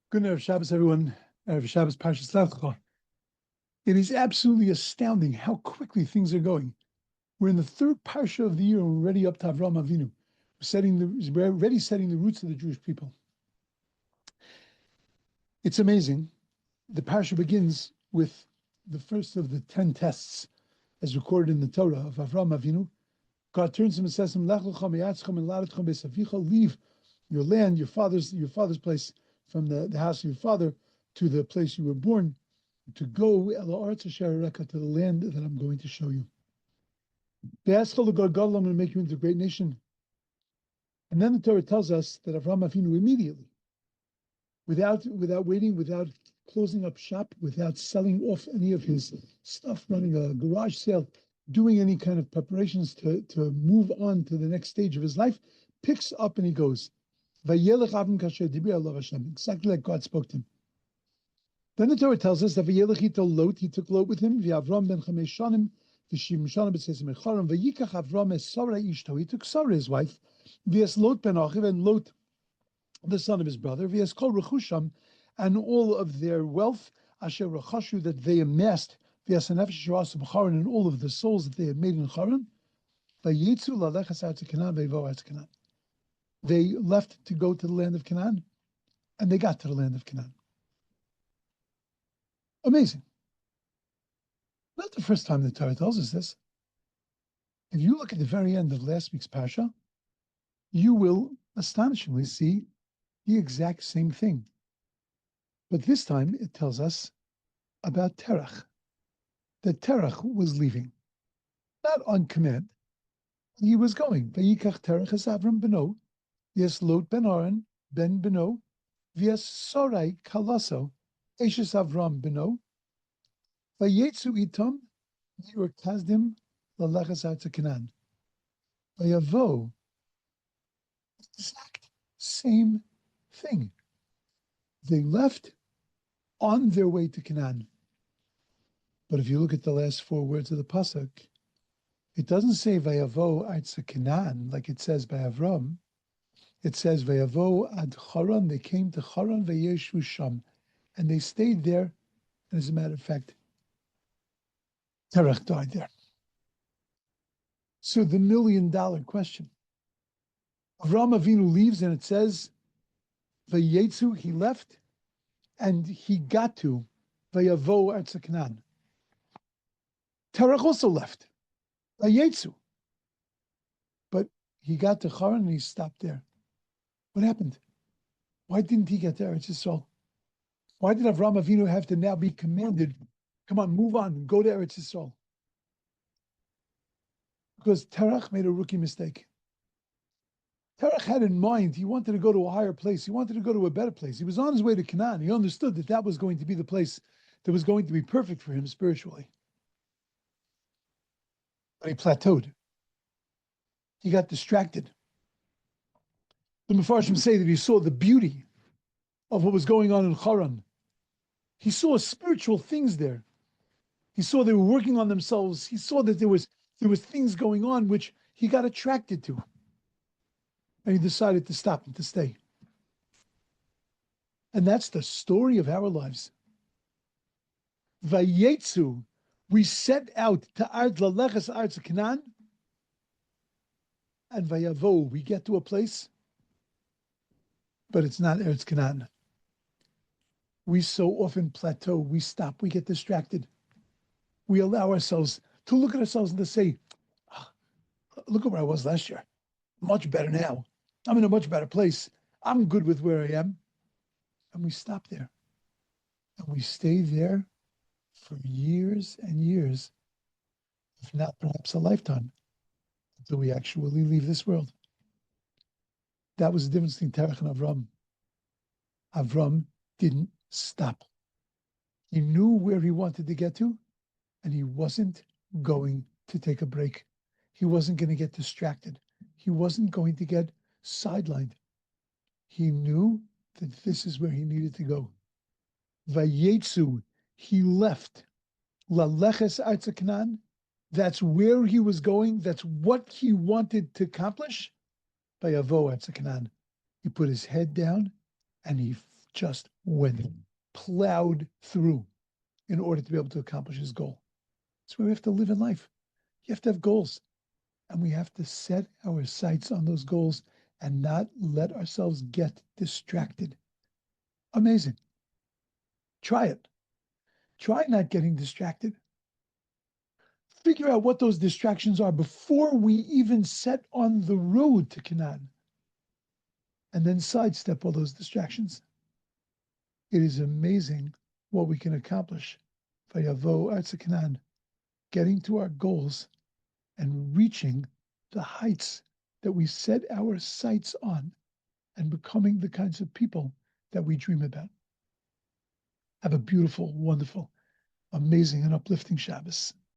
Good Erev Shabbos, everyone. Erev Shabbos, Parshas Lech Lecha. It is absolutely astounding how quickly things are going. We're in the third parsha of the year, and we're already up to Avram Avinu. We're already setting the roots of the Jewish people. It's amazing. The parsha begins with the first of the 10 tests, as recorded in the Torah of Avram Avinu. God turns to him and says to him, Lech Lecha mi'atzchem and laretchem beis avicha, leave your land, your father's place, from the house of your father to the place you were born, to go to the land that I'm going to show you. I'm going to make you into a great nation. And then the Torah tells us that Avram Avinu immediately, without waiting, without closing up shop, without selling off any of his stuff, running a garage sale, doing any kind of preparations to move on to the next stage of his life, picks up and he goes. Exactly like God spoke to him. Then the Torah tells us that he took Lot with him. He took Sarah, his wife, and Lot, the son of his brother, and all of their wealth, that they amassed, and all of the souls that they had made in Haran. They left to go to the land of Canaan, and they got to the land of Canaan. Amazing. Not the first time the Torah tells us this. If you look at the very end of last week's Parsha, you will astonishingly see the exact same thing. But this time it tells us about Terach, that Terach was leaving, not on command. He was going. Vayikach Terach es Avram beno, v'es Lot ben Aaron ben beno, v'es Sarai kalaso, eshes Avram beno, vayetzu itom, v'yorkazdim lalechas artza Canaan. Vayavo, exact same thing. They left on their way to Canaan. But if you look at the last four words of the pasuk, it doesn't say Vayavo artza Canaan like it says by Avram. It says Vayavo ad Haran. They came to Haran vayeshu sham, and they stayed there. And as a matter of fact, Terach died there. So the $1 million question: Avram Avinu leaves, and it says Vayetzu, he left, and he got to Vayavo artza Canaan. Terach also left, Vayetzu, but he got to Haran and he stopped there. What happened? Why didn't he get to Eretz Yisrael? Why did Avram Avinu have to now be commanded, come on, move on, go to Eretz Yisrael? Because Terach made a rookie mistake. Terach had in mind, he wanted to go to a higher place. He wanted to go to a better place. He was on his way to Canaan. He understood that that was going to be the place that was going to be perfect for him spiritually. But he plateaued. He got distracted. The Mefarshim say that he saw the beauty of what was going on in Haran. He saw spiritual things there. He saw they were working on themselves. He saw that there was things going on which he got attracted to. And he decided to stop and to stay. And that's the story of our lives. Vayetzu, we set out to Lech Lecha Canaan, and Vayavo, we get to a place, but it's not Eretz Canaan. We so often plateau, we stop, we get distracted. We allow ourselves to look at ourselves and to say, oh, look at where I was last year. Much better now. I'm in a much better place. I'm good with where I am. And we stop there. And we stay there for years and years, if not perhaps a lifetime, until we actually leave this world. That was the difference between Terach and Avram. Avram didn't stop. He knew where he wanted to get to, and he wasn't going to take a break. He wasn't going to get distracted. He wasn't going to get sidelined. He knew that this is where he needed to go. Vayetzu, he left. Laleches artza Canaan, that's where he was going. That's what he wanted to accomplish. Vayavo artza Canaan, he put his head down and he just went, plowed through in order to be able to accomplish his goal. That's why we have to live in life. You have to have goals. And we have to set our sights on those goals and not let ourselves get distracted. Amazing. Try it. Try not getting distracted. Figure out what those distractions are before we even set on the road to Canaan. And then sidestep all those distractions. It is amazing what we can accomplish. Vayavo Artza Canaan, getting to our goals and reaching the heights that we set our sights on and becoming the kinds of people that we dream about. Have a beautiful, wonderful, amazing, and uplifting Shabbos.